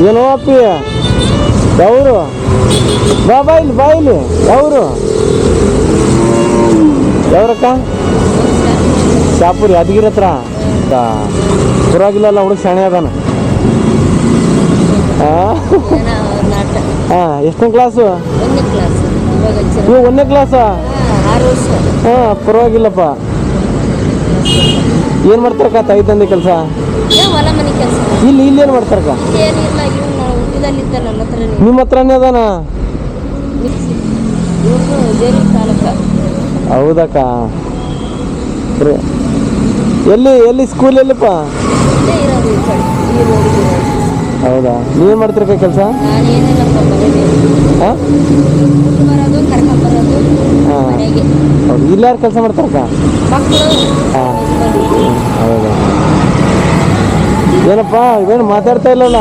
ಏನೋ ಅಪ್ಪಿ ಯಾವರು ಬಾ ಇಲ್ಲಿ ಯಾವರು ಯಾವ್ರಕ್ಕ ಶಾಪುರ್ ಯಾದಗಿರಿ ಹತ್ರ ಪರವಾಗಿಲ್ಲ ಹುಡುಗ ಶಾಣೆ ಅದಾನ ಹಾಂ ಎಷ್ಟನೇ ಕ್ಲಾಸು ನೀವು 1ನೇ ಕ್ಲಾಸಾ ಹಾಂ ಪರವಾಗಿಲ್ಲಪ್ಪ ಏನು ಮಾಡ್ತಾರಕ್ಕ ತಾಯಿ ತಂದೆ ಕೆಲಸ ಇಲ್ಲಿ ಏನು ಮಾಡ್ತಾರಕ್ಕ ನಿಮ್ಮ ಹತ್ರನೇ ಅದಾನ ಹೌದಕ್ಕ ಎಲ್ಲಿ ಸ್ಕೂಲ್ ಎಲ್ಲಿಪ್ಪ ಹೌದಾ ನೀವೇನು ಮಾಡ್ತೀರಕ್ಕ ಕೆಲಸ ಹಾಂ ಹೌದು ಇಲ್ಲಿ ಯಾರು ಕೆಲಸ ಮಾಡ್ತಾರಕ್ಕ ಹಾಂ ಹೌದಾ ಏನಪ್ಪ ಇವೇನು ಮಾತಾಡ್ತಾ ಇಲ್ಲಲ್ಲ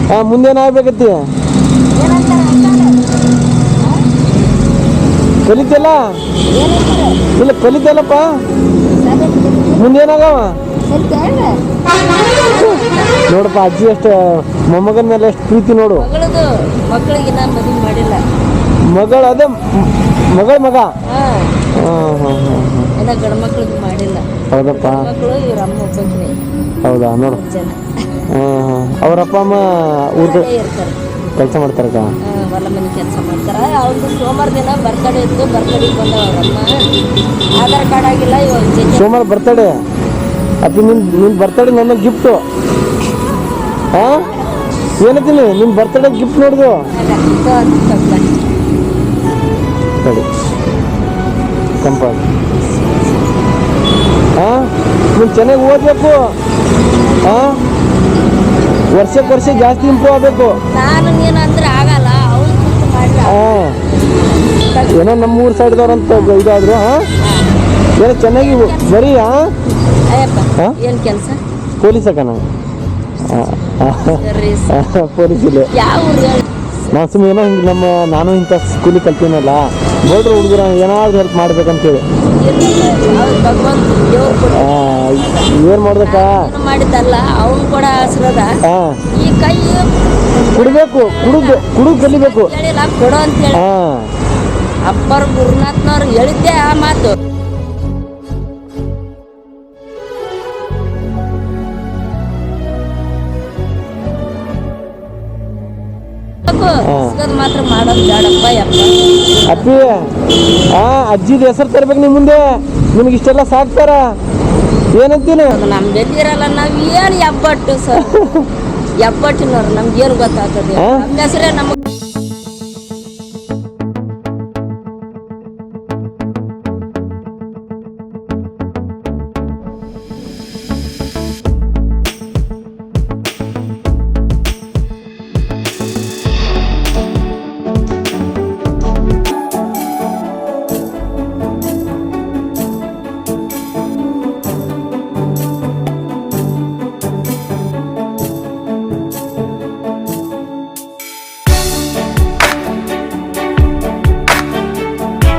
ಹಾಂ ಮುಂದೇನಾಗಬೇಕತ್ತಿ ಕಲಿತಲ್ಲ ಇಲ್ಲ ಕಲಿತಲ್ಲಪ್ಪ ಮುಂದೇನಾಗವ ನೋಡಪ್ಪ ಅಜ್ಜಿ ಎಷ್ಟು ಮೊಮ್ಮಗನ ಮೇಲೆ ಎಷ್ಟು ಪ್ರೀತಿ ನೋಡು ಮಗಳು ಅದೇ ಮಗಳ ಮಗ ಹೌದಪ್ಪ ಹೌದಾ ನೋಡು ಅವ್ರ ಅಪ್ಪ ಅಮ್ಮ ಊಟ ಕೆಲಸ ಮಾಡ್ತಾರಕ್ಕ ಹೊಲ ಮನೆ ಕೆಲಸ ಮಾಡ್ತಾರ ಅವ್ರದ್ದು ಸೋಮವಾರ ದಿನ ಬರ್ತಡೇ ಇತ್ತು ಬರ್ತಡೇಗೆ ಬಂದವರಮ್ಮ ಆಧಾರ್ ಕಾರ್ಡ್ ಆಗಿಲ್ಲ ಇವಾಗ ಸೋಮವಾರ ಬರ್ತಡೇ ಅಪ್ಪಿ ನಿನ್ನ ಬರ್ತಡೇ ನನ್ನ ಗಿಫ್ಟು ಹಾಂ ಏನತ್ತೀನಿ ನಿನ್ನ ಬರ್ತಡೇ ಗಿಫ್ಟ್ ನೋಡ್ದು ಸರಿ ಕಂಪಾಸ್ ಹಾಂ ನೀನು ಚೆನ್ನಾಗಿ ಓದಬೇಕು ಹಾಂ ವರ್ಷ ಜಾಸ್ತಿ ಇಂಪ್ರೂವ್ ಆಗಬೇಕು ನಾನು ನೀನು ಅಂದ್ರೆ ಆಗಲ್ಲ ಹಾಂ ಏನೋ ನಮ್ಮೂರು ಸೈಡ್ದವ್ರಂತ ಇದಾದ್ರು ಹಾಂ ಏನೋ ಚೆನ್ನಾಗಿ ಬರೀ ಹಾಂ ಏನು ಕೆಲಸ ಪೊಲೀಸ್ ಅಕ್ಕ ನಾನು ಪೊಲೀಸ್ ಇಲ್ಲ ನಾನು ಸುಮ್ಮನೆ ಏನೋ ಹಿಂಗೆ ನಾನು ಇಂಥ ಸ್ಕೂಲಿಗೆ ಕಲ್ತೀನಲ್ಲ ನೋಡ್ರಿ ಹುಡುಗರ ಏನಾದ್ರು ಹೆಲ್ಪ್ ಮಾಡ್ಬೇಕಂತೇಳಿ ಏನು ಮಾಡ್ದಕ್ಕ ಮಾಡಿದ್ದಲ್ಲ ಅವನು ಕೂಡ ಹೆಸರದ ಈ ಕೈ ಕುಡಿಬೇಕು ಕುಡಿದು ಕಲಿಬೇಕು ಕೊಡು ಅಂತೇಳಿ ಅಪ್ಪರ್ ಗುರುನಾಥ್ನವ್ರು ಹೇಳಿದ್ದೆ ಆ ಮಾತು ಮಾತ್ರ ಮಾಡೋದು ಬೇಡಪ್ಪ ಅಪ್ಪಿ ಅಜ್ಜಿದ ಹೆಸರು ತರ್ಬೇಕು ನಿಮ್ಮ ಮುಂದೆ ನಿಮ್ಗೆ ಇಷ್ಟೆಲ್ಲ ಸಾಕ್ತಾರ ಏನಂತೀನಿ ನಮ್ ಬೆಲ್ಲಿರಲ್ಲ ನಾವ್ ಏನ್ ಎಬ್ಬಟ್ಟು ಸರ್ ಎಬ್ಬಟ್ಟಿನವ್ರು ನಮ್ಗೇನು ಗೊತ್ತಾಗ್ತದೆ ನಮ್ಮ ಹೆಸರೇ ನಮ್ಗೆ